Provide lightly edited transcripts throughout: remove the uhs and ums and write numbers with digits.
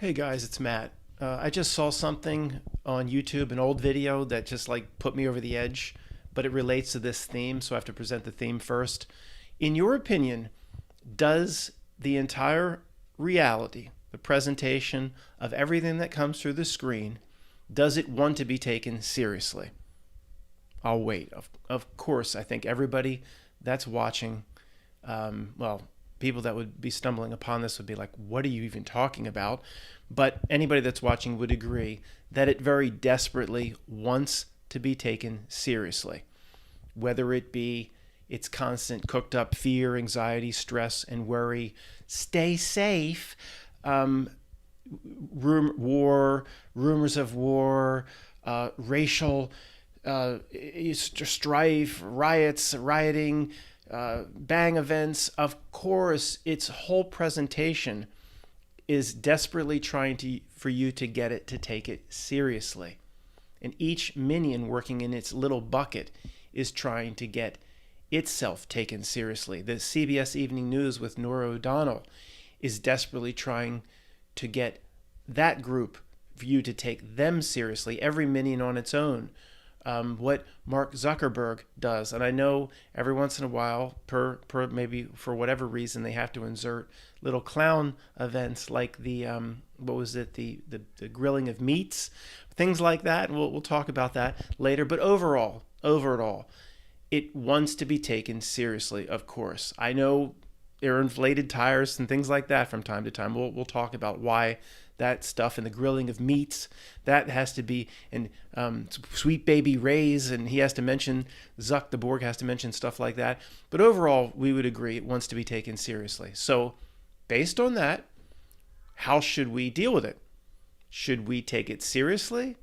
Hey guys, it's Matt. I just saw something on YouTube, an old video that just like put me over the edge, but it relates to this theme, so I have to present the theme first. In your opinion, does the entire reality, the presentation of everything that comes through the screen, does it want to be taken seriously? I'll wait. Of course, I think everybody that's watching, well, people that would be stumbling upon this would be like, what are you even talking about? But anybody that's watching would agree that it very desperately wants to be taken seriously, whether it be its constant cooked up fear, anxiety, stress, and worry, stay safe, um, rumors of war, racial strife, rioting, bang events. Of course, its whole presentation is desperately trying for you to get it to take it seriously. And each minion working in its little bucket is trying to get itself taken seriously. The CBS Evening News with Norah O'Donnell is desperately trying to get that group for you to take them seriously, every minion on its own. What Mark Zuckerberg does, and I know every once in a while, per maybe for whatever reason, they have to insert little clown events like the what was it, the grilling of meats, things like that. And we'll talk about that later. But overall, it wants to be taken seriously. Of course, I know there are inflated tires and things like that from time to time. We'll talk about why that stuff and the grilling of meats that has to be, and Sweet Baby Ray's, and he has to mention, Zuck the Borg has to mention stuff like that. But overall, we would agree it wants to be taken seriously. So based on that, how should we deal with it? Should we take it seriously,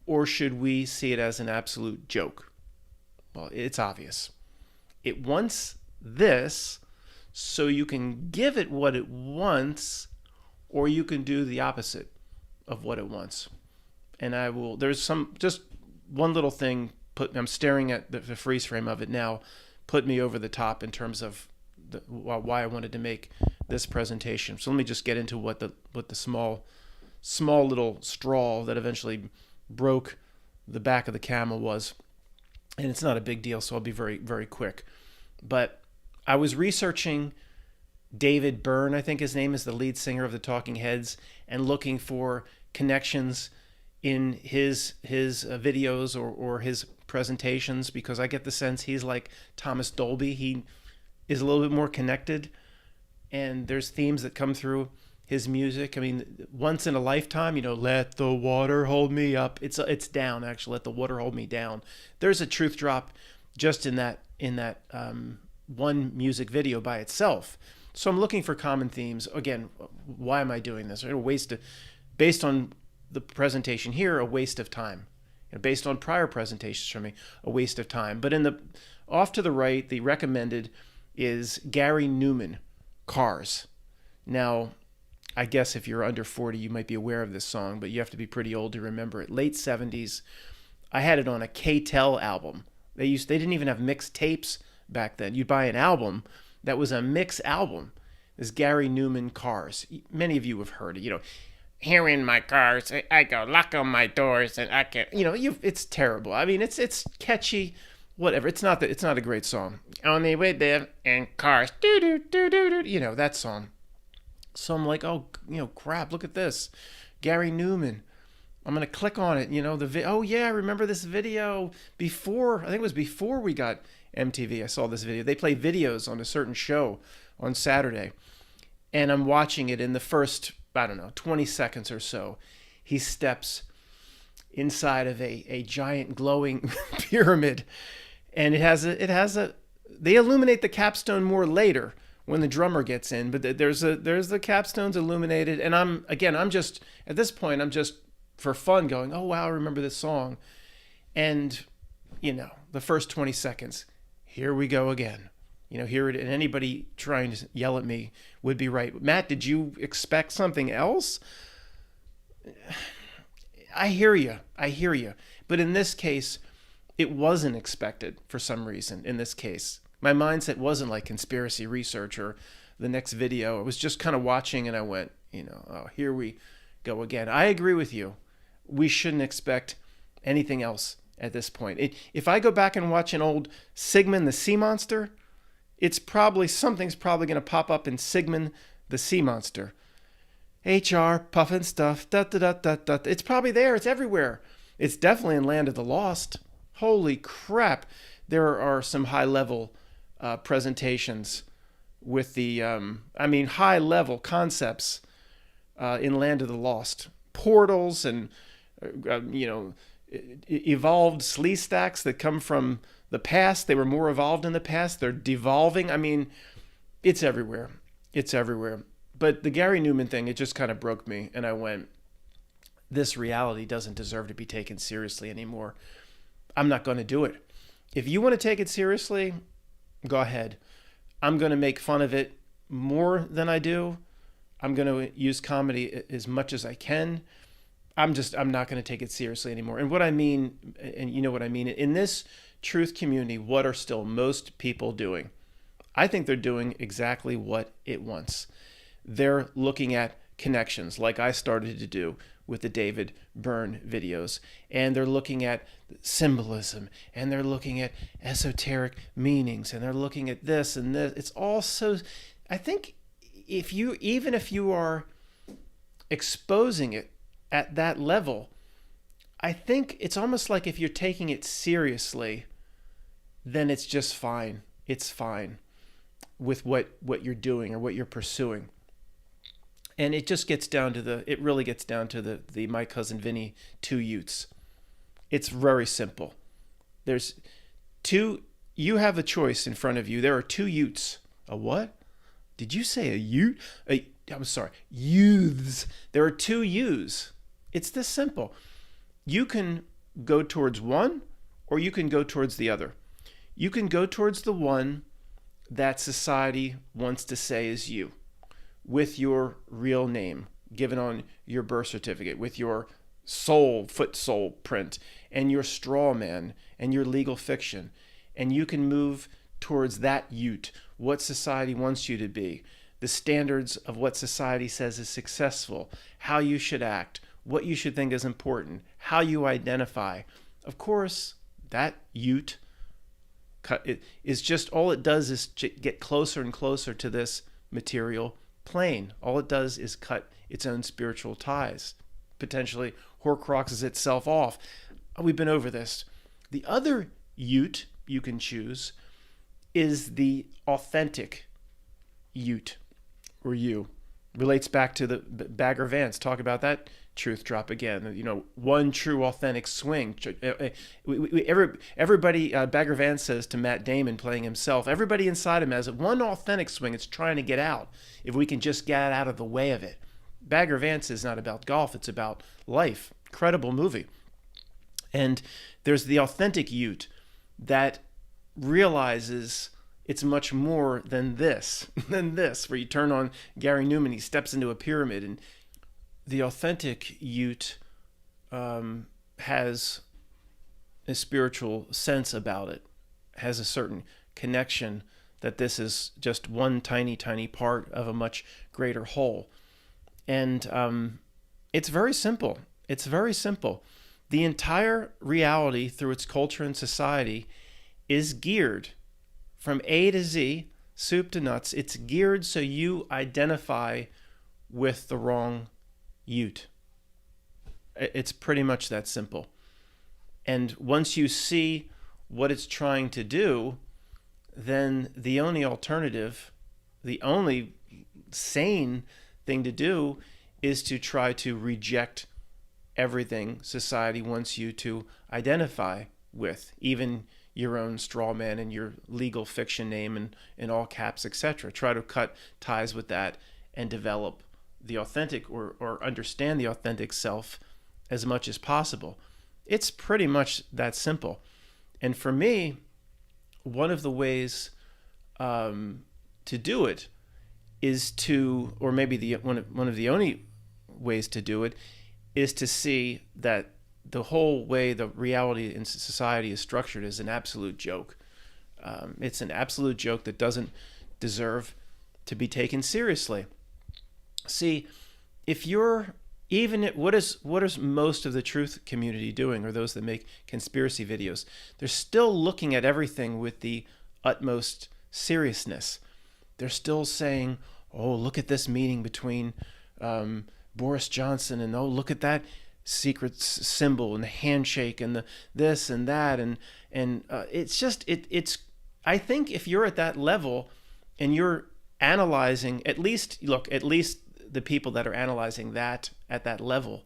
or should we see it as an absolute joke? Well, it's obvious. It wants this, so you can give it what it wants, or you can do the opposite of what it wants. And there's just one little thing, I'm staring at the freeze frame of it now, put me over the top in terms of why I wanted to make this presentation. So let me just get into what the small little straw that eventually broke the back of the camel was. And it's not a big deal, so I'll be very, very quick. But I was researching David Byrne, I think his name is, the lead singer of the Talking Heads, and looking for connections in his videos or his presentations, because I get the sense he's like Thomas Dolby. He is a little bit more connected, and there's themes that come through his music. I mean, once in a lifetime, let the water hold me up. It's down, actually. Let the water hold me down. There's a truth drop just in that one music video by itself. So I'm looking for common themes. Again, why am I doing this? Based on the presentation here, a waste of time. Based on prior presentations from me, a waste of time. But off to the right, the recommended is Gary Newman, Cars. Now, I guess if you're under 40, you might be aware of this song, but you have to be pretty old to remember it. Late 70s. I had it on a K-Tel album. They didn't even have mixed tapes back then. You'd buy an album that was a mix album. This Gary Newman, Cars. Many of you have heard it. Here in my cars, I go lock on my doors, and I can. It's terrible. I mean, it's catchy, whatever. It's not a great song. On the way there in cars, do do do do do. That song. So I'm like, oh, crap. Look at this, Gary Newman. I'm gonna click on it. Oh yeah, I remember this video before. I think it was before we got MTV. I saw this video. They play videos on a certain show on Saturday, and I'm watching it. In the first, 20 seconds or so, he steps inside of a giant glowing pyramid, and it has a. They illuminate the capstone more later when the drummer gets in, but there's the capstones illuminated, and I'm just at this point, I'm just for fun going, oh wow, I remember this song, and the first 20 seconds. Here we go again. Hear it, and anybody trying to yell at me would be right. Matt, did you expect something else? I hear you. But in this case, it wasn't expected for some reason. In this case, my mindset wasn't like conspiracy research or the next video. I was just kind of watching, and I went, oh, here we go again. I agree with you. We shouldn't expect anything else at this point. If I go back and watch an old Sigmund the Sea Monster, something's probably going to pop up in Sigmund the Sea Monster. HR, puffin stuff, da da da da da. It's probably there. It's everywhere. It's definitely in Land of the Lost. Holy crap. There are some high-level presentations with the, high-level concepts in Land of the Lost. Portals and, evolved slee stacks that come from the past. They were more evolved in the past. They're devolving. I mean, it's everywhere. It's everywhere. But the Gary Newman thing, it just kind of broke me. And I went, this reality doesn't deserve to be taken seriously anymore. I'm not going to do it. If you want to take it seriously, go ahead. I'm going to make fun of it more than I do. I'm going to use comedy as much as I can. I'm not going to take it seriously anymore. And what I mean, and you know what I mean, in this truth community, what are still most people doing? I think they're doing exactly what it wants. They're looking at connections like I started to do with the David Byrne videos. And they're looking at symbolism, and they're looking at esoteric meanings, and they're looking at this and this. It's all so, I think even if you are exposing it at that level, I think it's almost like if you're taking it seriously, then it's just fine. It's fine with what you're doing or what you're pursuing. And it just gets down to it really gets down to the My Cousin Vinny 2 YOUTs. It's very simple. You have a choice in front of you. There are 2 YOUTs. A what? Did you say a YOUT? I'm sorry, youths. There are 2 yous. It's this simple. You can go towards one or you can go towards the other. You can go towards the one that society wants to say is you, with your real name given on your birth certificate, with your foot sole print, and your straw man, and your legal fiction. And you can move towards that YOUT, what society wants you to be, the standards of what society says is successful, how you should act, what you should think is important, how you identify. Of course, that YOUT is just, all it does is get closer and closer to this material plane. All it does is cut its own spiritual ties, potentially Horcruxes itself off. We've been over this. The other YOUT you can choose is the authentic YOUT, or you. Relates back to the Bagger Vance. Talk about that truth drop again. One true authentic swing. Everybody, Bagger Vance says to Matt Damon playing himself, everybody inside him has one authentic swing. It's trying to get out. If we can just get out of the way of it. Bagger Vance is not about golf. It's about life. Incredible movie. And there's the authentic YOUT that realizes it's much more than this, where you turn on Gary Newman, he steps into a pyramid. And the authentic YOUT has a spiritual sense about it, has a certain connection that this is just one tiny, tiny part of a much greater whole. And it's very simple. It's very simple. The entire reality through its culture and society is geared from A to Z, soup to nuts. It's geared so you identify with the wrong YOUT. It's pretty much that simple. And once you see what it's trying to do, then the only alternative, the only sane thing to do is to try to reject everything society wants you to identify with, even your own straw man and your legal fiction name and in all caps, etc. Try to cut ties with that and develop the authentic or understand the authentic self as much as possible. It's pretty much that simple. And for me, one of the ways to do it is to, or maybe one of the only ways to do it, is to see that the whole way the reality in society is structured is an absolute joke. It's an absolute joke that doesn't deserve to be taken seriously. See, if you're what is most of the truth community doing, or those that make conspiracy videos? They're still looking at everything with the utmost seriousness. They're still saying, oh, look at this meeting between Boris Johnson, and oh, look at that secret symbol and the handshake and the this and that, and it's just it's I think if you're at that level and you're analyzing, at least the people that are analyzing that at that level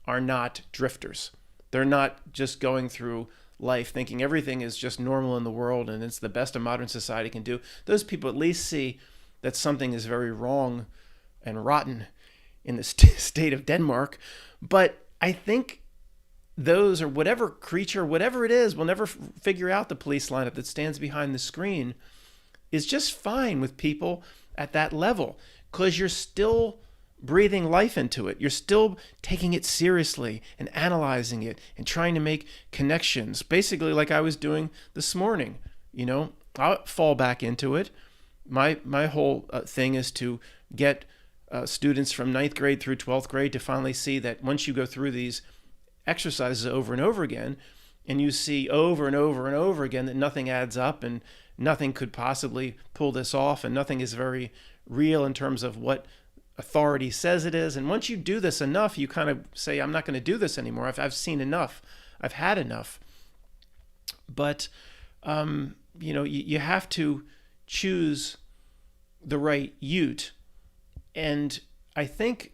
are not drifters. They're not just going through life thinking everything is just normal in the world and it's the best a modern society can do. Those people at least see that something is very wrong and rotten in the state of Denmark. But I think those, or whatever creature, whatever it is, will never figure out the police lineup that stands behind the screen, is just fine with people at that level, because you're still breathing life into it. You're still taking it seriously and analyzing it and trying to make connections, basically like I was doing this morning. I'll fall back into it. My whole thing is to get students from 9th grade through 12th grade to finally see that once you go through these exercises over and over again, and you see over and over and over again that nothing adds up and nothing could possibly pull this off, and nothing is very real in terms of what authority says it is. And once you do this enough, you kind of say, I'm not going to do this anymore. I've seen enough. I've had enough. But, you have to choose the right YOUT. And I think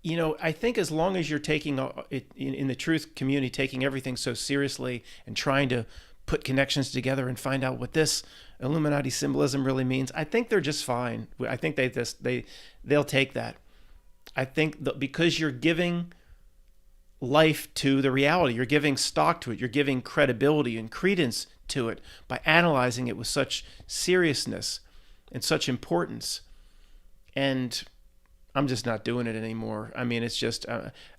as long as you're taking it in the truth community, taking everything so seriously and trying to put connections together and find out what this Illuminati symbolism really means, I think they're just fine. I think they'll take that. I think that because you're giving life to the reality, you're giving stock to it, you're giving credibility and credence to it by analyzing it with such seriousness and such importance. And I'm just not doing it anymore. I mean, it's just,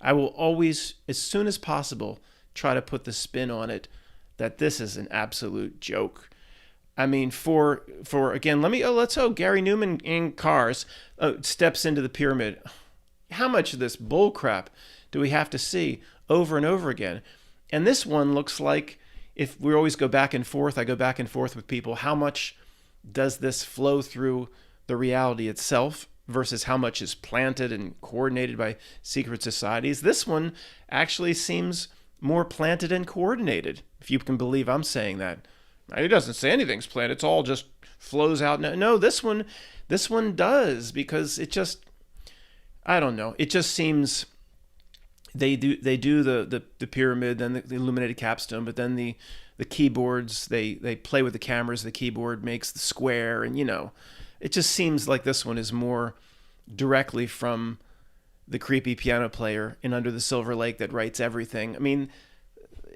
I will always, as soon as possible, try to put the spin on it that this is an absolute joke. I mean, for again, let's hope Gary Newman in Cars steps into the pyramid. How much of this bull crap do we have to see over and over again? And this one looks like, if we always go back and forth, I go back and forth with people, how much does this flow through the reality itself versus how much is planted and coordinated by secret societies? This one actually seems more planted and coordinated, if you can believe I'm saying that. It doesn't say anything's planned. It's all just flows out. No, this one does, because it just, I don't know. It just seems they do the pyramid, then the illuminated capstone, but then the keyboards, they play with the cameras. The keyboard makes the square, and it just seems like this one is more directly from the creepy piano player in Under the Silver Lake that writes everything. I mean,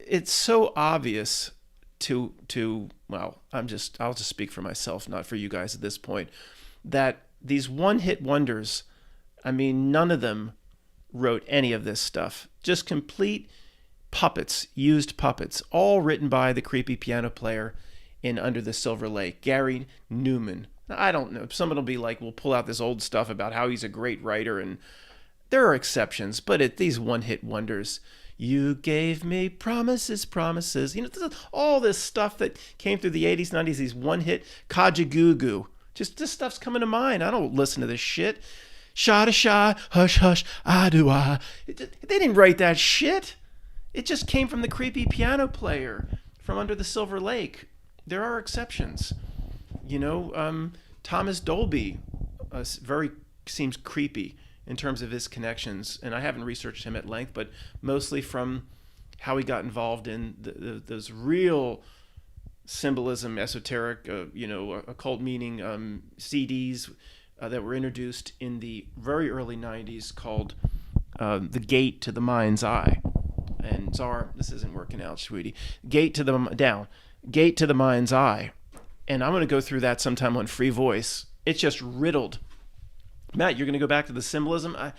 it's so obvious well, I'll just speak for myself, not for you guys at this point, that these one-hit wonders, I mean, none of them wrote any of this stuff. Just complete puppets, used puppets, all written by the creepy piano player in Under the Silver Lake, Gary Newman. I don't know. Someone will be like, we'll pull out this old stuff about how he's a great writer, and there are exceptions, but these one-hit wonders, you gave me promises. All this stuff that came through the 80s, 90s, these one-hit Kajagoogoo. Just this stuff's coming to mind. I don't listen to this shit. Sha-da-sha, hush-hush, ah-do-ah. They didn't write that shit. It just came from the creepy piano player from Under the Silver Lake. There are exceptions. Thomas Dolby seems creepy in terms of his connections, and I haven't researched him at length, but mostly from how he got involved in those real symbolism, esoteric, occult meaning CDs that were introduced in the very early 90s called The Gate to the Mind's Eye. And Czar, this isn't working out, sweetie. Gate to the Mind's Eye. And I'm going to go through that sometime on Free Voice. It's just riddled. Matt, you're going to go back to the symbolism? I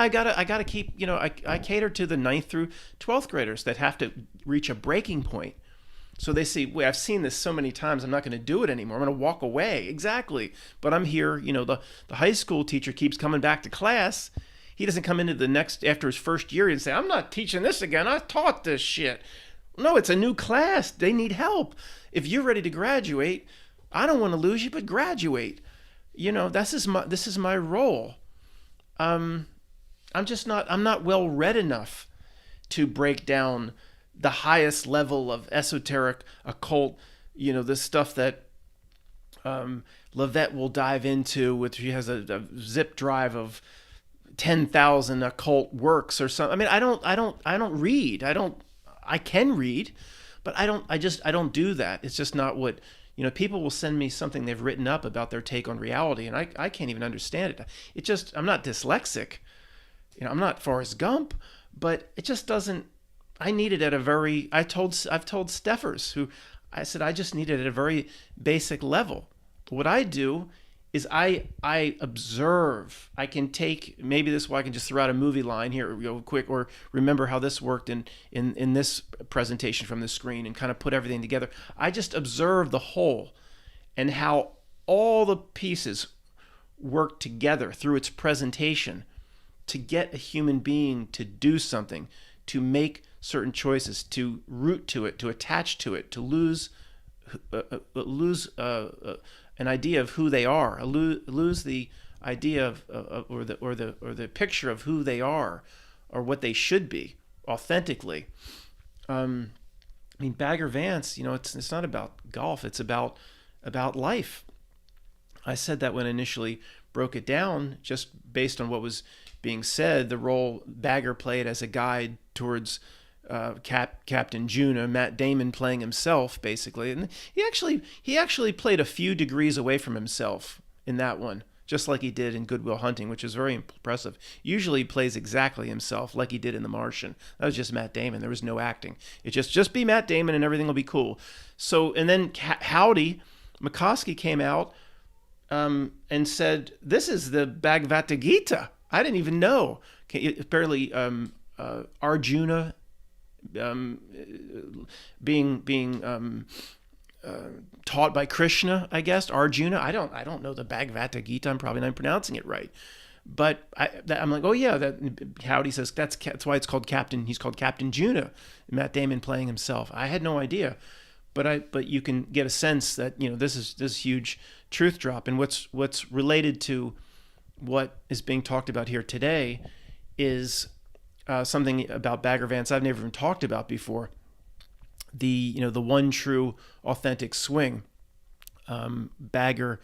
gotta keep, I cater to the 9th through 12th graders that have to reach a breaking point. So they see, wait, I've seen this so many times, I'm not going to do it anymore. I'm going to walk away. Exactly. But I'm here, the high school teacher keeps coming back to class, He doesn't come into the next, after his first year, and say, I'm not teaching this again. I taught this shit. No, it's a new class. They need help. If you're ready to graduate, I don't want to lose you, but graduate. This is my role. I'm not well read enough to break down the highest level of esoteric occult, the stuff that Levette will dive into, which he has a zip drive of 10,000 occult works or something. I mean, I don't read. I can read, but I don't do that. It's just not what, people will send me something they've written up about their take on reality, and I can't even understand it. I'm not dyslexic. I'm not Forrest Gump, but it just doesn't. I need it at a very. I've told Steffers, who I said I just need it at a very basic level. What I do is I observe. I can take, maybe this is why I can just throw out a movie line here quick, or remember how this worked in this presentation from the screen, and kind of put everything together. I just observe the whole and how all the pieces work together through its presentation to get a human being to do something, to make certain choices, to root to it, to attach to it, to lose an idea of who they are, lose the idea of or the picture of who they are or what they should be authentically. Bagger Vance, it's not about golf, it's about life. I said that when I initially broke it down, just based on what was being said, the role Bagger played as a guide towards Captain Juna, Matt Damon playing himself, basically. And he actually played a few degrees away from himself in that one, just like he did in Good Will Hunting, which is very impressive. Usually he plays exactly himself, like he did in The Martian. That was just Matt Damon. There was no acting. It just be Matt Damon and everything will be cool. So, and then Howdy McCoskey came out and said, this is the Bhagavad Gita. I didn't even know. Apparently, Arjuna being taught by Krishna, I guess. Arjuna. I don't know the Bhagavad Gita. I'm probably not pronouncing it right. But I'm like, oh yeah. That Howdy says that's why it's called Captain. He's called Captain Juna. Matt Damon playing himself. I had no idea. But you can get a sense that this is huge truth drop, and what's related to what is being talked about here today is something about Bagger Vance I've never even talked about before. The one true authentic swing. Bagger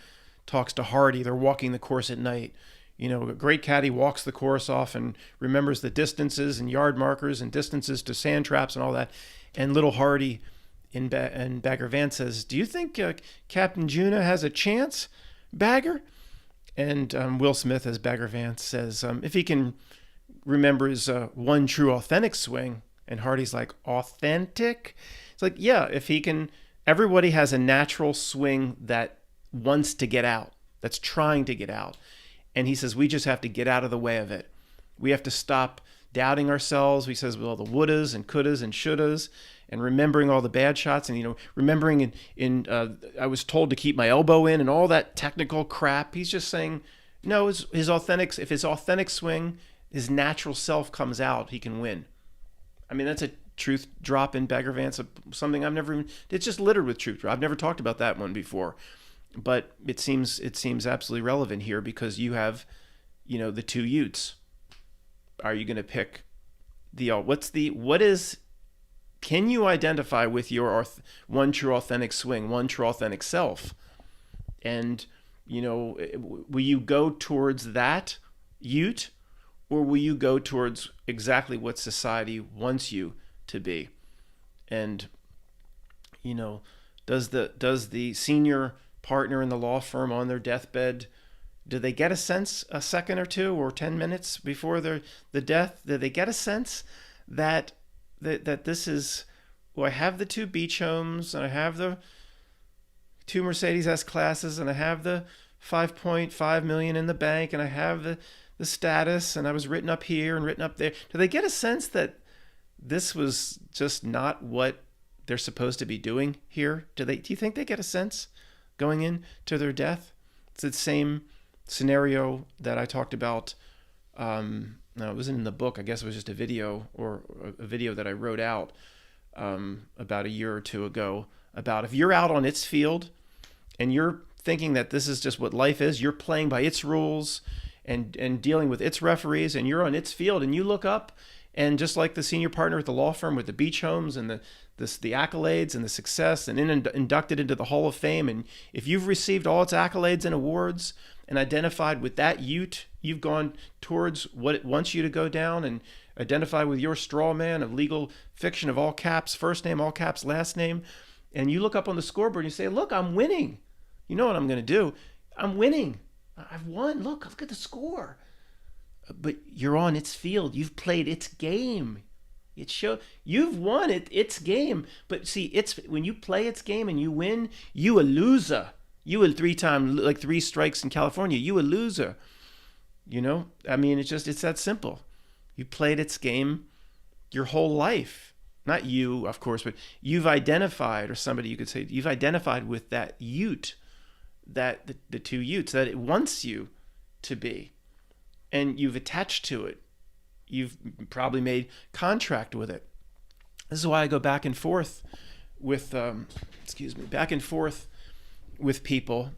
talks to Hardy. They're walking the course at night. A great caddy walks the course off and remembers the distances and yard markers and distances to sand traps and all that. And little Hardy and Bagger Vance says, do you think Captain Juna has a chance, Bagger? And Will Smith, as Bagger Vance, says, if he can remember his one true authentic swing. And Hardy's like, authentic? It's like, yeah, if he can, everybody has a natural swing that wants to get out, that's trying to get out. And he says, we just have to get out of the way of it. We have to stop doubting ourselves. He says, with all the wouldas and couldas and shouldas, and remembering all the bad shots, and remembering I was told to keep my elbow in, and all that technical crap. He's just saying, no, if his authentic swing, his natural self comes out, he can win. I mean, that's a truth drop in Bagger Vance, something it's just littered with truth drop. I've never talked about that one before, but it seems absolutely relevant here, because you have, the two Utes. Are you going to pick can you identify with your one true authentic swing, one true authentic self? And, will you go towards that Ute, or will you go towards exactly what society wants you to be? And, does the senior partner in the law firm on their deathbed, do they get a sense a second or two or 10 minutes before the death? Do they get a sense that this is, I have the two beach homes, and I have the two Mercedes S-classes, and I have the $5.5 million in the bank, and I have the status, and I was written up here and written up there. Do they get a sense that this was just not what they're supposed to be doing here? Do you think they get a sense going into their death? It's the same scenario that I talked about No, it wasn't in the book. I guess it was just a video, or a video that I wrote out about a year or two ago, about if you're out on its field and you're thinking that this is just what life is, you're playing by its rules and dealing with its referees, and you're on its field, and you look up, and just like the senior partner at the law firm with the beach homes and the accolades and the success, and inducted into the Hall of Fame, and if you've received all its accolades and awards and identified with that YOUT, you've gone towards what it wants you to go down, and identify with your straw man of legal fiction of all caps, first name, all caps, last name, and you look up on the scoreboard and you say, look, I'm winning. You know what I'm going to do? I'm winning. I've won. Look at the score. But you're on its field. You've played its game. You've won its game. But see, it's when you play its game and you win, you a loser. You a like 3 strikes in California. You a loser. You know? I mean, it's that simple. You played its game your whole life. Not you, of course, but you've identified, or somebody you could say, you've identified with that YOUT, that the 2 YOUTs that it wants you to be, and you've attached to it. You've probably made contract with it. This is why I go back and forth with people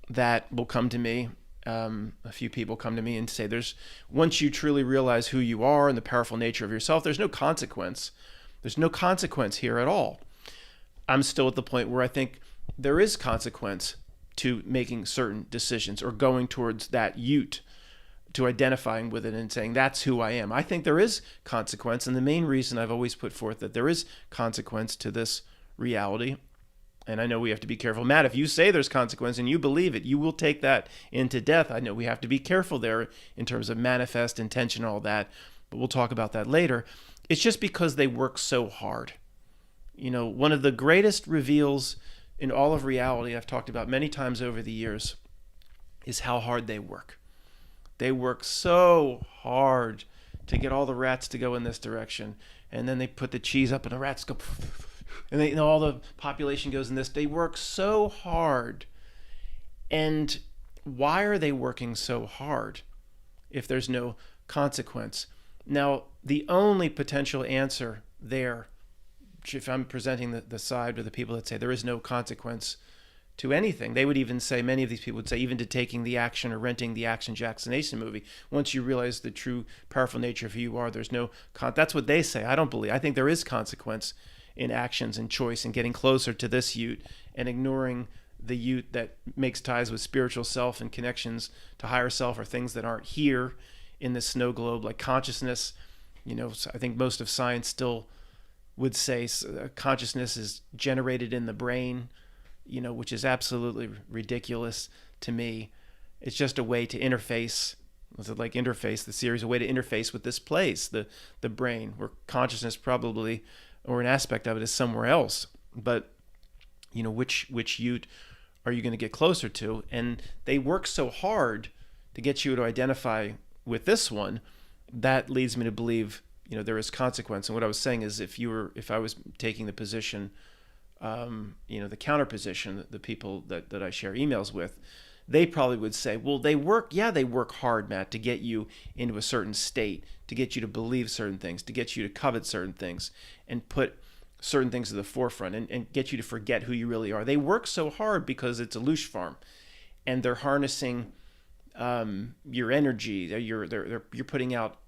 that will come to me. A few people come to me and say, once you truly realize who you are and the powerful nature of yourself, there's no consequence. There's no consequence here at all. I'm still at the point where I think there is consequence to making certain decisions, or going towards that YOUT, to identifying with it and saying, that's who I am. I think there is consequence. And the main reason I've always put forth that there is consequence to this reality, and I know we have to be careful. Matt, if you say there's consequence and you believe it, you will take that into death. I know we have to be careful there in terms of manifest intention and all that, but we'll talk about that later. It's just because they work so hard. You know, one of the greatest reveals in all of reality, I've talked about many times over the years, is how hard they work. They work so hard to get all the rats to go in this direction, and then they put the cheese up and the rats go, and all the population goes in this. They work so hard. And why are they working so hard if there's no consequence? Now, the only potential answer there, if I'm presenting the side of the people that say there is no consequence to anything, they would even say, many of these people would say, even to taking the action or renting the Action Jackson movie, once you realize the true powerful nature of who you are, there's no that's what they say. I don't believe. I think there is consequence in actions and choice, and getting closer to this YOUT and ignoring the YOUT that makes ties with spiritual self and connections to higher self, or things that aren't here in this snow globe, like consciousness. You know, I think most of science still would say consciousness is generated in the brain, you know, which is absolutely ridiculous to me. It's just a way to interface. Was it like Interface, the series, a way to interface with this place, the brain, where consciousness probably, or an aspect of it, is somewhere else. But, you know, which YOUT are you going to get closer to? And they work so hard to get you to identify with this one. That leads me to believe, you know, there is consequence. And what I was saying is, if I was taking the position, you know, the counter position, the people that I share emails with, they probably would say, well, they work hard, Matt, to get you into a certain state, to get you to believe certain things, to get you to covet certain things, and put certain things to the forefront, and get you to forget who you really are. They work so hard because it's a loosh farm, and they're harnessing your energy. You're putting out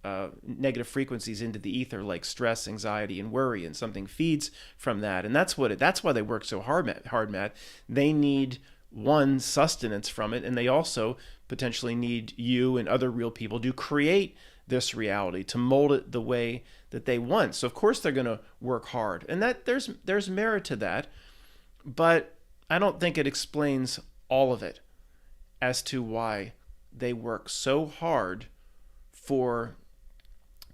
negative frequencies into the ether, like stress, anxiety, and worry, and something feeds from that. And that's why they work so hard, Matt. They need one sustenance from it, and they also potentially need you and other real people to create this reality, to mold it the way that they want. So of course they're going to work hard, and that there's merit to that, but I don't think it explains all of it as to why they work so hard for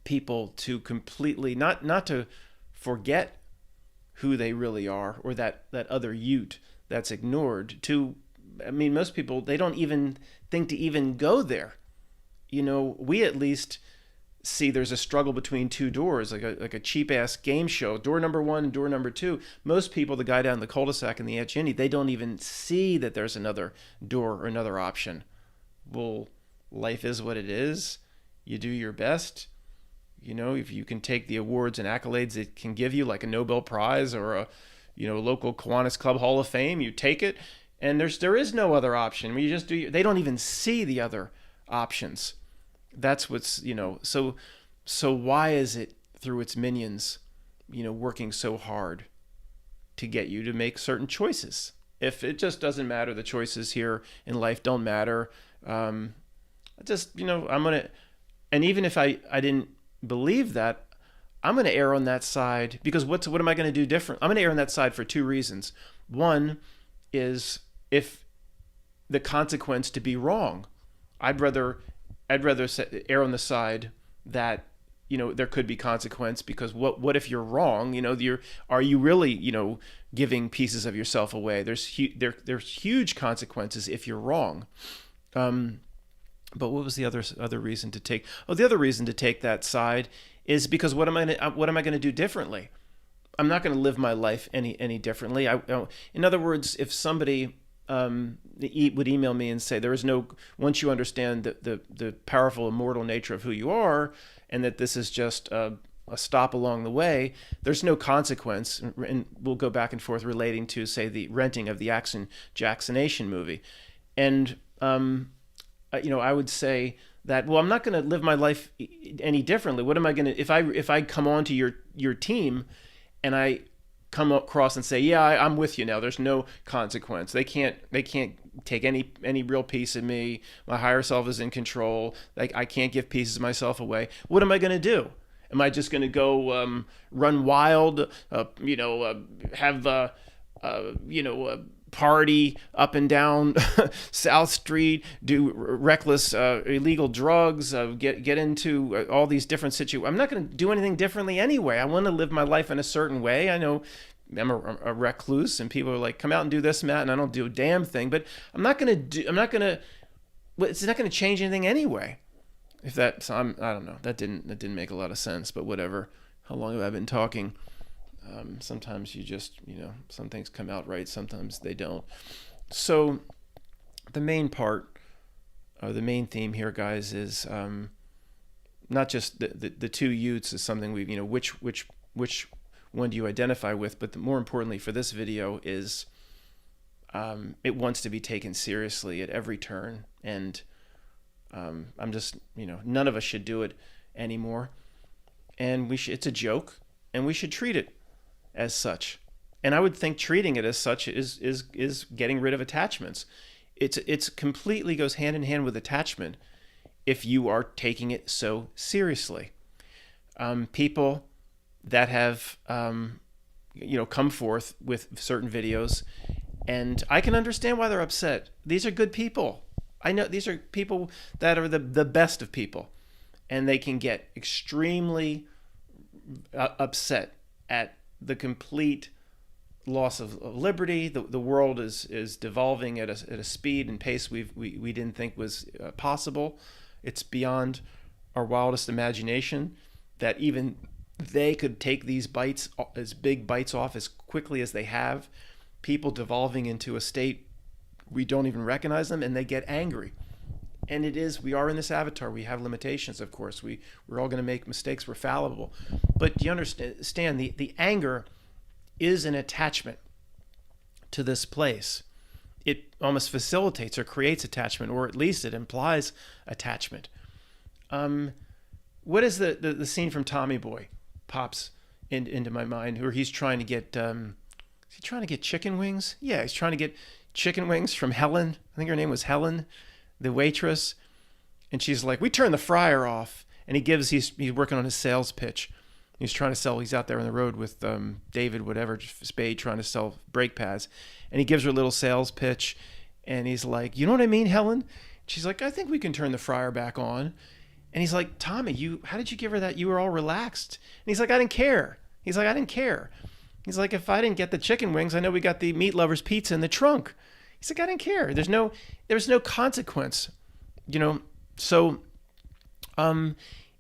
people to completely not to forget who they really are, or that other YOUT that's ignored. Most people, they don't even think to even go there. You know, we at least see there's a struggle between 2 doors, like a cheap ass game show, door number 1 and door number 2. Most people, the guy down the cul-de-sac in the Aunt Jenny, they don't even see that there's another door or another option. Well, life is what it is. you do your best. You know, if you can take the awards and accolades it can give you, like a Nobel Prize or a, local Kiwanis Club Hall of Fame, you take it. And there is no other option. You just do. They don't even see the other options. That's what's, so why is it through its minions, working so hard to get you to make certain choices? If it just doesn't matter, the choices here in life don't matter. I'm gonna, and even if I didn't believe that, I'm gonna err on that side, because what am I gonna do different? I'm gonna err on that side for two reasons. One is, if the consequence to be wrong, I'd rather err on the side that there could be consequence, because what if you're wrong? Are you really giving pieces of yourself away? There's huge consequences if you're wrong. But what was the other reason to take? Oh, the other reason to take that side is because what am I going to do differently? I'm not going to live my life any differently. In other words, if somebody would email me and say, there is no, once you understand the powerful, immortal nature of who you are, and that this is just a stop along the way, there's no consequence. And we'll go back and forth relating to, say, the renting of the Jacksonation movie. And, I would say that, well, I'm not going to live my life any differently. What am I going to, if I come onto your team and I come across and say, yeah, I'm with you now, there's no consequence. They can't take any real piece of me. My higher self is in control. Like, I can't give pieces of myself away. What am I going to do? Am I just going to go run wild, have party up and down South Street, do reckless illegal drugs, get into all these different situations? I'm not going to do anything differently anyway. I want to live my life in a certain way. I know I'm a recluse, and people are like, come out and do this, Matt, and I don't do a damn thing. But it's not going to change anything anyway. I don't know. That didn't make a lot of sense, but whatever. How long have I been talking? Sometimes you just, some things come out right, sometimes they don't. So the main part, or the main theme here, guys, is not just the two youths is something we've, which one do you identify with, but more importantly for this video is it wants to be taken seriously at every turn. And I'm just, none of us should do it anymore. And it's a joke, and we should treat it as such. And I would think treating it as such is getting rid of attachments. It's completely goes hand in hand with attachment if you are taking it so seriously. People that have come forth with certain videos, and I can understand why they're upset. These are good people. I know these are people that are the best of people, and they can get extremely upset at the complete loss of liberty. The world is devolving at a speed and pace we didn't think was possible. It's beyond our wildest imagination that even they could take these bites, as big bites off as quickly as they have. People devolving into a state we don't even recognize them, and they get angry. And we are in this avatar. We have limitations, of course. We're all going to make mistakes. We're fallible. But do you understand the anger is an attachment to this place. It almost facilitates or creates attachment, or at least it implies attachment. What is the scene from Tommy Boy pops into my mind, where he's trying to get is he trying to get chicken wings? Yeah, he's trying to get chicken wings from Helen. I think her name was Helen, the waitress. And she's like, we turn the fryer off. And he's working on his sales pitch. He's out there on the road with David, whatever, Spade, trying to sell brake pads. And he gives her a little sales pitch. And he's like, you know what I mean, Helen? She's like, I think we can turn the fryer back on. And he's like, Tommy, how did you give her that? You were all relaxed. And he's like, I didn't care. He's like, if I didn't get the chicken wings, I know we got the Meat Lovers pizza in the trunk. He's like, I didn't care. There's no consequence, So,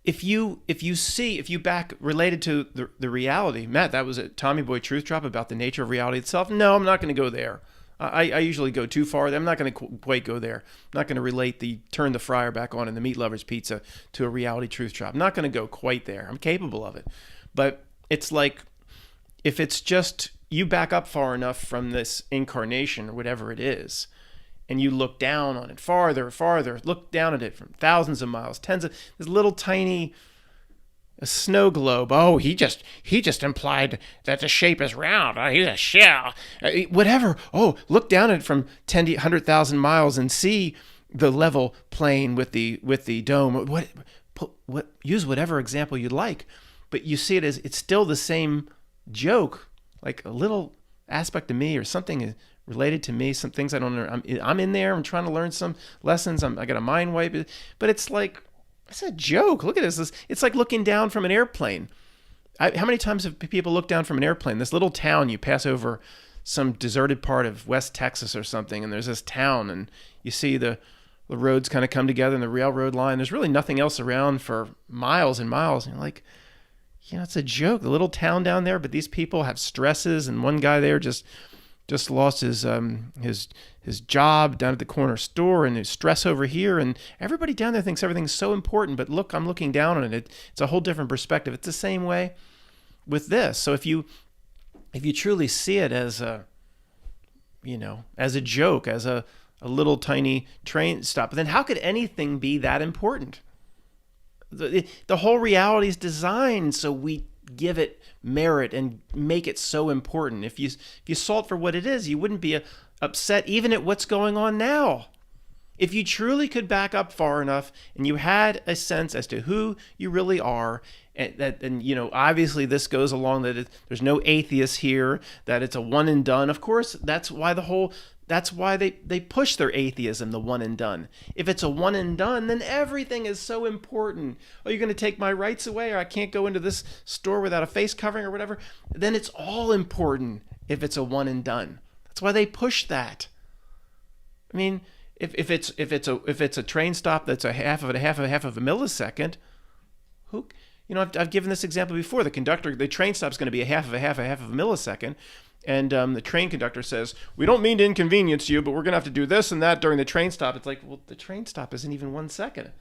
if you back related to the reality, Matt, that was a Tommy Boy truth drop about the nature of reality itself. No, I'm not going to go there. I usually go too far. I'm not going to quite go there. I'm not going to relate the turn the fryer back on in the Meat Lovers Pizza to a reality truth shop. I'm not going to go quite there. I'm capable of it. But it's like, if it's just you back up far enough from this incarnation or whatever it is, and you look down on it farther, look down at it from thousands of miles, tens of this little tiny snow globe. Oh, he just implied that the shape is round. Oh, he's a shell. Whatever. Oh, look down at it from 10 to 100,000 miles and see the level plane with the dome. What? Use whatever example you like, but you see it as it's still the same joke, like a little aspect of me or something related to me, some things I don't know. I'm in there. I'm trying to learn some lessons. I got a mind wipe, but it's like, it's a joke. Look at this. It's like looking down from an airplane. How many times have people looked down from an airplane? This little town, you pass over some deserted part of West Texas or something, and there's this town, and you see the roads kind of come together and the railroad line. There's really nothing else around for miles and miles. And you're like, it's a joke. The little town down there, but these people have stresses, and one guy there just lost his job down at the corner store, and there's stress over here, and everybody down there thinks everything's so important. But look, I'm looking down on it. It's a whole different perspective. It's the same way with this. So if you truly see it as a joke, as a little tiny train stop, then how could anything be that important? The whole reality is designed so we give it merit and make it so important. If you saw it for what it is, you wouldn't be upset even at what's going on now. If you truly could back up far enough and you had a sense as to who you really are, and obviously this goes along that there's no atheists here, that it's a one and done. Of course, that's why they push their atheism, the one and done. If it's a one and done, then everything is so important. Oh, you're going to take my rights away, or I can't go into this store without a face covering or whatever. Then it's all important if it's a one and done. That's why they push that. I mean, if it's a train stop that's a half of a millisecond, who? I've given this example before. The train stop is going to be a half of a millisecond. And the train conductor says, we don't mean to inconvenience you, but we're going to have to do this and that during the train stop. It's like, well, the train stop isn't even 1 second.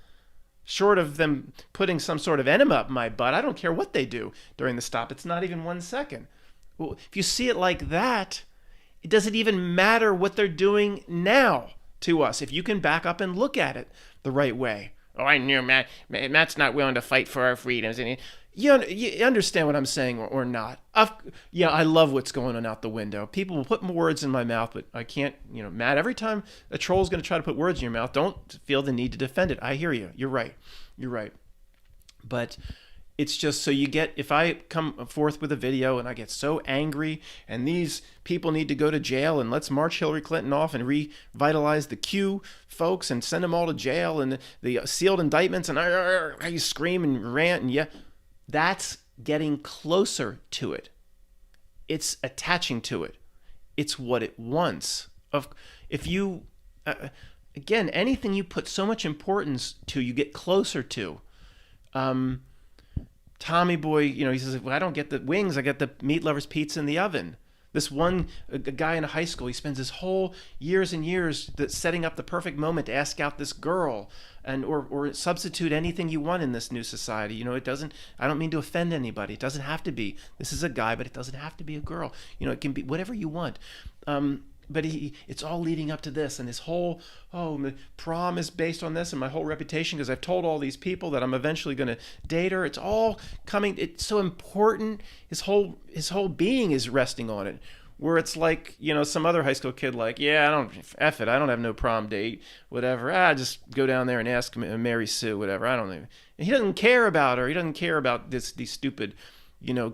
Short of them putting some sort of enema up my butt, I don't care what they do during the stop. It's not even 1 second. Well, if you see it like that, it doesn't even matter what they're doing now to us, if you can back up and look at it the right way. Oh, I knew Matt's not willing to fight for our freedoms. And you understand what I'm saying or not? I love what's going on out the window. People will put more words in my mouth, but I can't, Matt, every time a troll's going to try to put words in your mouth, don't feel the need to defend it. I hear you. You're right. But it's just so if I come forth with a video and I get so angry and these people need to go to jail and let's march Hillary Clinton off and revitalize the Q folks and send them all to jail and the sealed indictments and I scream and rant and that's getting closer to it. It's attaching to it. It's what it wants. If you, again, anything you put so much importance to, you get closer to. Tommy Boy, he says, well, I don't get the wings. I get the Meat Lovers Pizza in the oven. This one a guy in a high school, he spends his whole years and years setting up the perfect moment to ask out this girl and or substitute anything you want in this new society. It doesn't, I don't mean to offend anybody. It doesn't have to be, this is a guy, but it doesn't have to be a girl. It can be whatever you want. But it's all leading up to this, and his whole prom is based on this, and my whole reputation because I've told all these people that I'm eventually going to date her. It's all coming. It's so important. His whole being is resting on it. Where it's like some other high school kid like, I don't have no prom date, whatever. Just go down there and ask Mary Sue, whatever. I don't know. And he doesn't care about her. He doesn't care about these stupid,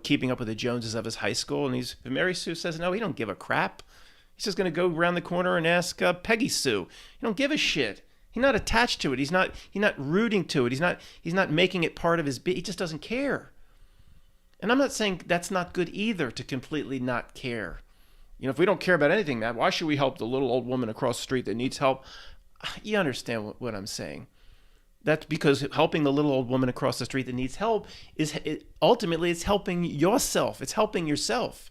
keeping up with the Joneses of his high school. And if Mary Sue says no, he don't give a crap. He's just going to go around the corner and ask Peggy Sue. He don't give a shit. He's not attached to it. He's not rooting to it. He's not making it part of his he just doesn't care. And I'm not saying that's not good either, to completely not care. If we don't care about anything, Matt, why should we help the little old woman across the street that needs help? You understand what I'm saying. That's because helping the little old woman across the street that needs help ultimately it's helping yourself. It's helping yourself.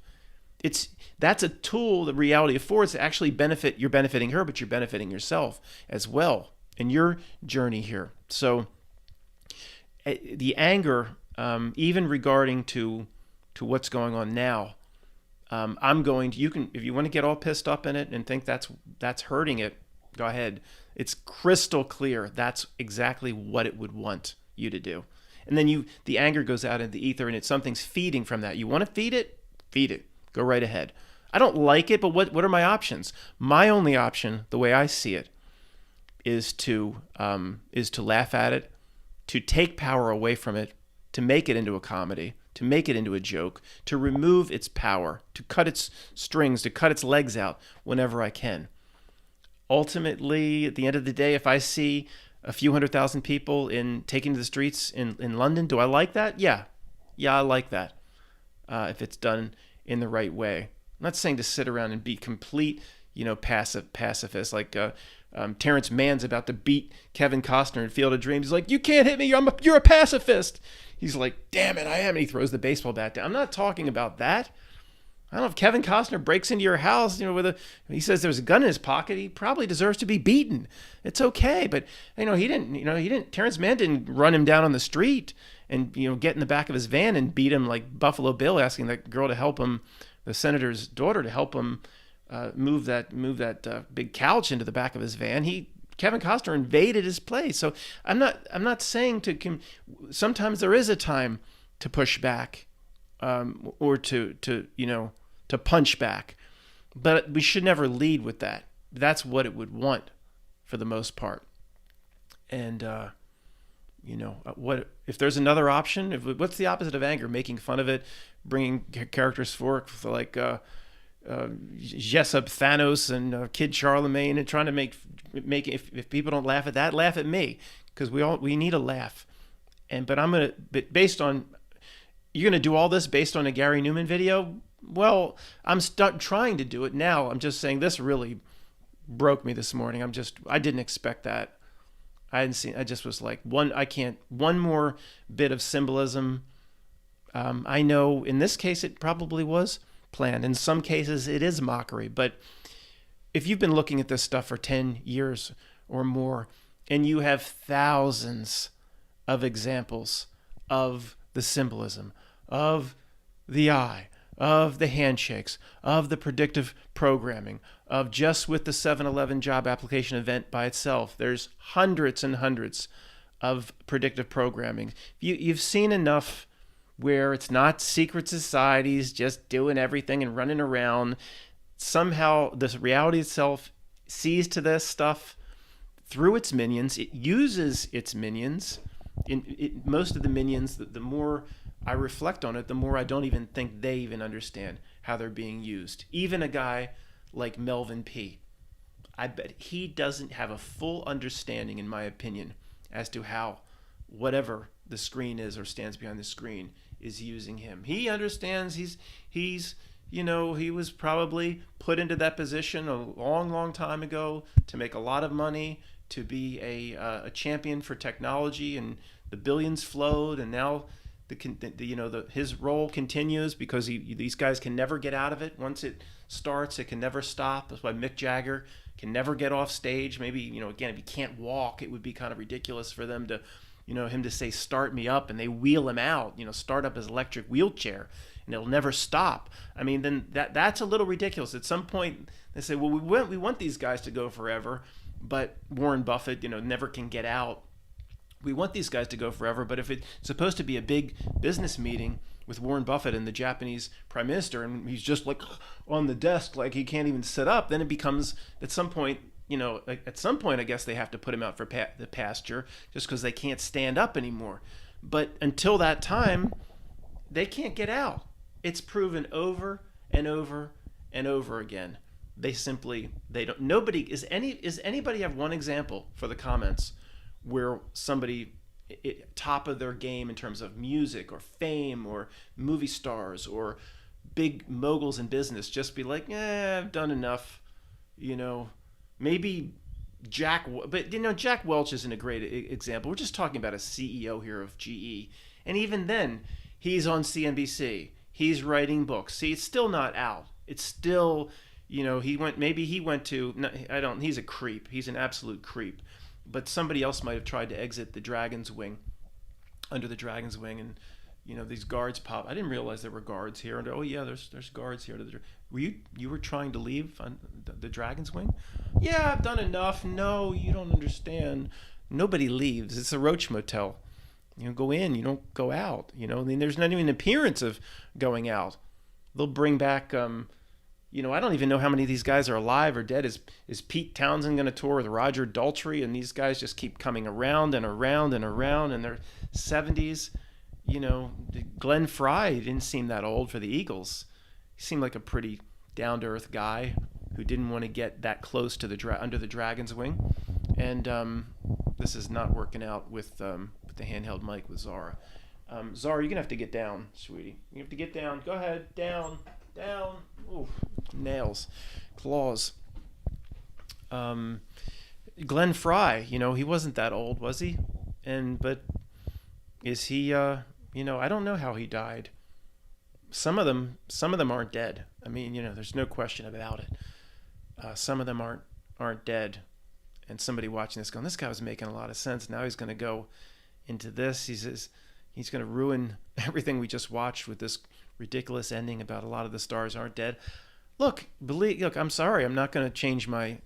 it's that's a tool that reality affords to actually benefit. You're benefiting her, but you're benefiting yourself as well in your journey here. So the anger, even regarding to what's going on now, I'm going to, you can, if you want to get all pissed up in it and think that's hurting it, go ahead. It's crystal clear that's exactly what it would want you to do. And then the anger goes out into the ether, and something's feeding from that. You want to feed it? Feed it. Go right ahead. I don't like it, but what are my options? My only option, the way I see it, is to laugh at it, to take power away from it, to make it into a comedy, to make it into a joke, to remove its power, to cut its strings, to cut its legs out whenever I can. Ultimately, at the end of the day, if I see a few 100,000 people taking to the streets in London, do I like that? Yeah, I like that. If it's done in the right way. I'm not saying to sit around and be complete, pacifist. Like Terrence Mann's about to beat Kevin Costner in Field of Dreams. He's like, "You can't hit me. You're a pacifist." He's like, "Damn it, I am." And he throws the baseball bat down. I'm not talking about that. I don't know if Kevin Costner breaks into your house, he says there's a gun in his pocket. He probably deserves to be beaten. It's okay, but Terrence Mann didn't run him down on the street and get in the back of his van and beat him like Buffalo Bill, asking that girl to help him, the senator's daughter, to help him move that big couch into the back of his van. Kevin Costner invaded his place. So I'm not saying sometimes there is a time to push back, or to punch back, but we should never lead with that. That's what it would want for the most part. And what if there's another option? What's the opposite of anger? Making fun of it, bringing characters forth like Jessup, Thanos, and Kid Charlemagne, and trying to make if people don't laugh at that, laugh at me, because we need a laugh. But based on, you're gonna do all this based on a Gary Newman video. Well, I'm trying to do it now. I'm just saying this really broke me this morning. I didn't expect that. I just was like, one more bit of symbolism. I know in this case it probably was planned. In some cases it is mockery. But if you've been looking at this stuff for 10 years or more, and you have thousands of examples of the symbolism, of the eye, of the handshakes, of the predictive programming, of just with the 7-Eleven job application event by itself, there's hundreds and hundreds of predictive programming. You've seen enough where it's not secret societies just doing everything and running around. Somehow this reality itself sees to this stuff through its minions. It uses its minions. Most of the minions, the more I reflect on it, the more I don't even think they even understand how they're being used. Even a guy like Melvin P. I bet he doesn't have a full understanding, in my opinion, as to how whatever the screen is or stands behind the screen is using him. He understands he was probably put into that position a long, long time ago to make a lot of money, to be a champion for technology, and the billions flowed, and now his role continues because these guys can never get out of it. Once it starts, it can never stop. That's why Mick Jagger can never get off stage. Maybe, again, if he can't walk, it would be kind of ridiculous for them to, him to say, "Start me up," and they wheel him out, start up his electric wheelchair, and it'll never stop. I mean, then that's a little ridiculous. At some point, they say, well, we want these guys to go forever, but Warren Buffett, never can get out. We want these guys to go forever, but if it's supposed to be a big business meeting with Warren Buffett and the Japanese prime minister, and he's just like on the desk, like he can't even sit up, then it becomes, at some point, I guess they have to put him out for the pasture just because they can't stand up anymore. But until that time, they can't get out. It's proven over and over and over again. They don't. Is anybody have one example for the comments where somebody top of their game in terms of music or fame or movie stars or big moguls in business just be like, I've done enough, maybe Jack Welch isn't a great example. We're just talking about a CEO here of GE, and even then he's on CNBC, he's writing books. See, it's still not out. It's still, maybe he went to, no, I don't, he's a creep. He's an absolute creep. But somebody else might have tried to exit the Dragon's Wing, under the Dragon's Wing, and these guards pop. I didn't realize there were guards here. And oh yeah, there's guards here. You were trying to leave on the Dragon's Wing? Yeah, I've done enough. No, you don't understand. Nobody leaves. It's a roach motel. Go in. You don't go out. I mean, there's not even an appearance of going out. They'll bring back. I don't even know how many of these guys are alive or dead. Is Pete Townsend going to tour with Roger Daltrey? And these guys just keep coming around and around and around in their 70s. Glenn Fry didn't seem that old for the Eagles. He seemed like a pretty down-to-earth guy who didn't want to get that close to under the Dragon's Wing. And this is not working out with the handheld mic with Zara. Zara, you're going to have to get down, sweetie. You have to get down. Go ahead. Down. Down. Ooh, nails. Claws. Glenn Fry, he wasn't that old, was he? But is he, I don't know how he died. Some of them aren't dead. I mean, there's no question about it. Some of them aren't dead. And somebody watching this going, this guy was making a lot of sense. Now he's going to go into this. He's going to ruin everything we just watched with this ridiculous ending about a lot of the stars aren't dead. Look, I'm sorry. I'm not going to change my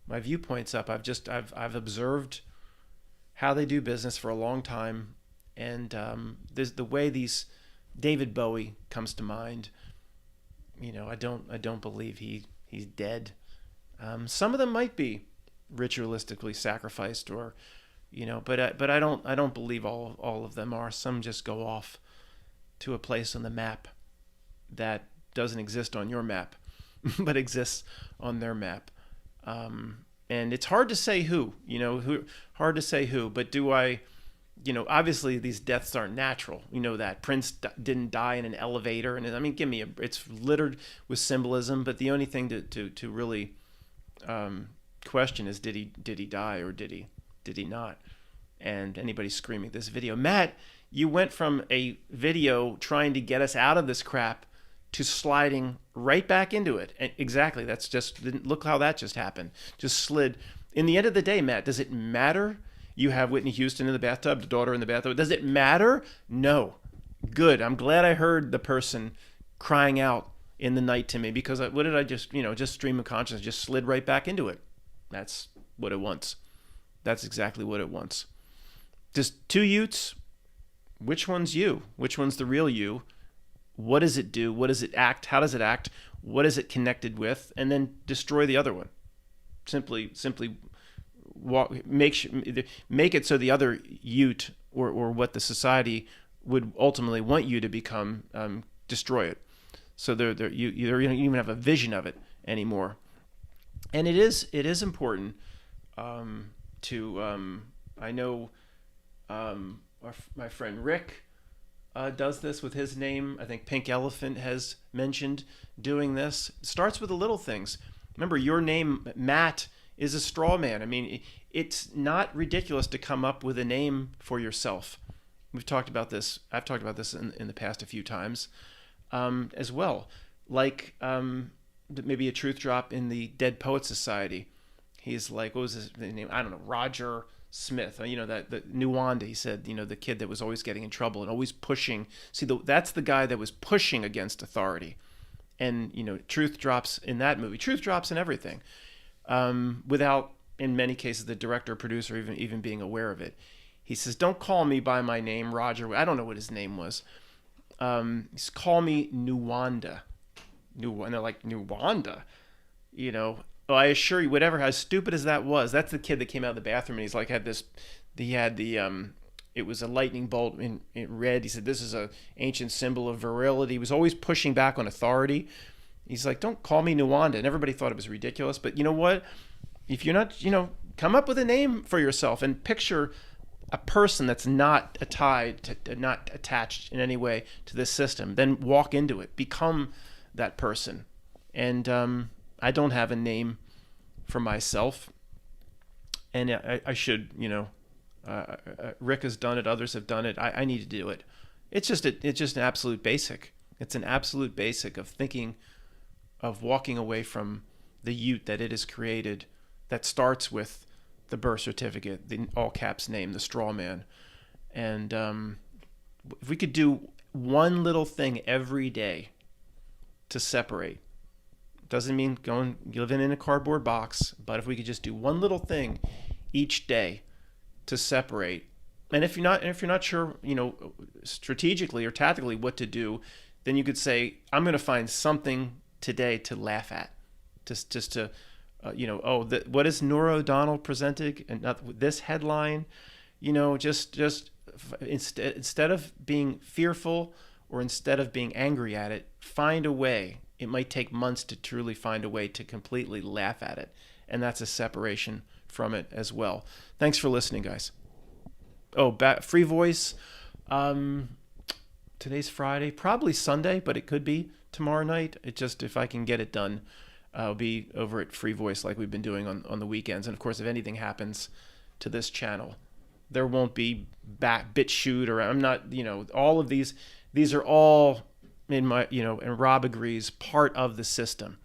viewpoints up. I've observed how they do business for a long time, and there's the way these David Bowie comes to mind. I don't believe he's dead. Some of them might be ritualistically sacrificed, or but I don't believe all of them are. Some just go off to a place on the map that doesn't exist on your map, but exists on their map. And it's hard to say who, hard to say who, but do I, obviously these deaths aren't natural. That Prince didn't die in an elevator. And I mean, it's littered with symbolism, but the only thing to really question is, did he die or did he not? And anybody screaming this video, Matt, you went from a video trying to get us out of this crap to sliding right back into it. And exactly. Look how that just happened. Just slid. In the end of the day, Matt, does it matter? You have Whitney Houston in the bathtub, the daughter in the bathtub. Does it matter? No. Good. I'm glad I heard the person crying out in the night to me, because what did I just stream of consciousness, just slid right back into it. That's what it wants. That's exactly what it wants. Just two Utes. Which one's you? Which one's the real you? What does it do? What does it act? How does it act? What is it connected with? And then destroy the other one. Simply make it so the other Ute or what the society would ultimately want you to become, destroy it. So you don't even have a vision of it anymore. And it is important to I know my friend Rick does this with his name. I think Pink Elephant has mentioned doing this. It starts with the little things. Remember, your name, Matt, is a straw man. I mean, it's not ridiculous to come up with a name for yourself. We've talked about this. I've talked about this in the past a few times as well. Like maybe a truth drop in the Dead Poets Society. He's like, what was his name? I don't know, Roger Smith, that the Nuwanda, he said, the kid that was always getting in trouble and always pushing. See, that's the guy that was pushing against authority. And, truth drops in that movie. Truth drops in everything, without, in many cases, the director or producer even being aware of it. He says, don't call me by my name, Roger. I don't know what his name was. He's call me Nuwanda. And they're like, Nuwanda? Well, I assure you, whatever, as stupid as that was, that's the kid that came out of the bathroom and he's like, it was a lightning bolt in red. He said, this is a ancient symbol of virility. He was always pushing back on authority. He's like, don't call me Nuwanda. And everybody thought it was ridiculous. But you know what? If you're not, come up with a name for yourself and picture a person that's not not attached in any way to this system. Then walk into it. Become that person. And I don't have a name for myself, and I should, Rick has done it, others have done it. I need to do it. It's just an absolute basic. It's an absolute basic of thinking of walking away from the YOUT that it has created, that starts with the birth certificate, the all caps name, the straw man. And if we could do one little thing every day to separate, doesn't mean going living in a cardboard box, but if we could just do one little thing each day to separate. And if you're not sure, strategically or tactically what to do, then you could say, I'm going to find something today to laugh at, just to, what is Nora O'Donnell presented, and not this headline, just instead of being fearful or instead of being angry at it, find a way. It might take months to truly find a way to completely laugh at it, and that's a separation from it as well. Thanks for listening, guys. Oh, free voice. Today's Friday, probably Sunday, but it could be tomorrow night. It just, if I can get it done, I'll be over at Free Voice like we've been doing on the weekends. And of course, if anything happens to this channel, there won't be BitChute, or I'm not, all of these are all in my, and Rob agrees, part of the system.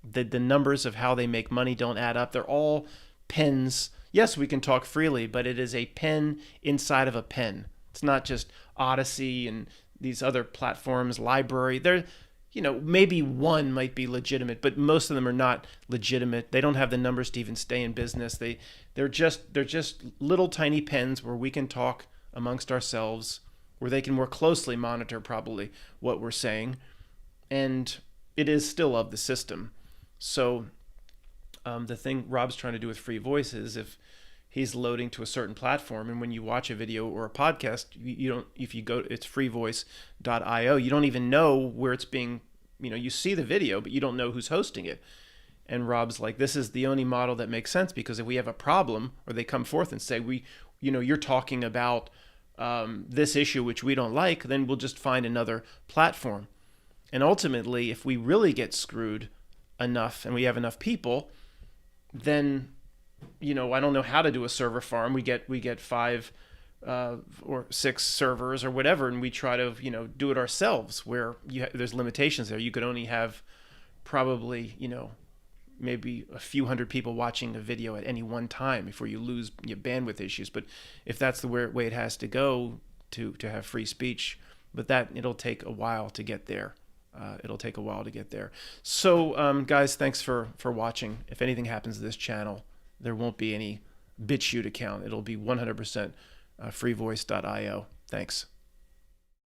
The numbers of how they make money don't add up. They're all pens. Yes, we can talk freely, but it is a pen inside of a pen. It's not just Odyssey and these other platforms, library. They're, maybe one might be legitimate, but most of them are not legitimate. They don't have the numbers to even stay in business. They're just little tiny pens where we can talk amongst ourselves, where they can more closely monitor probably what we're saying, and it is still of the system. So the thing Rob's trying to do with Free Voice is, if he's loading to a certain platform, and when you watch a video or a podcast, you don't, if you go, it's freevoice.io, you don't even know where it's being, you see the video, but you don't know who's hosting it. And Rob's like, this is the only model that makes sense, because if we have a problem, or they come forth and say, you're talking about this issue which we don't like, then we'll just find another platform. And ultimately, if we really get screwed enough and we have enough people, then I don't know how to do a server farm. We get 5 or 6 servers or whatever, and we try to do it ourselves, where there's limitations there. You could only have probably maybe a few hundred people watching a video at any one time before you lose your bandwidth issues. But if that's the way it has to go to have free speech, but it'll take a while to get there. So guys, thanks for watching. If anything happens to this channel, there won't be any BitChute account. It'll be 100% freevoice.io. Thanks.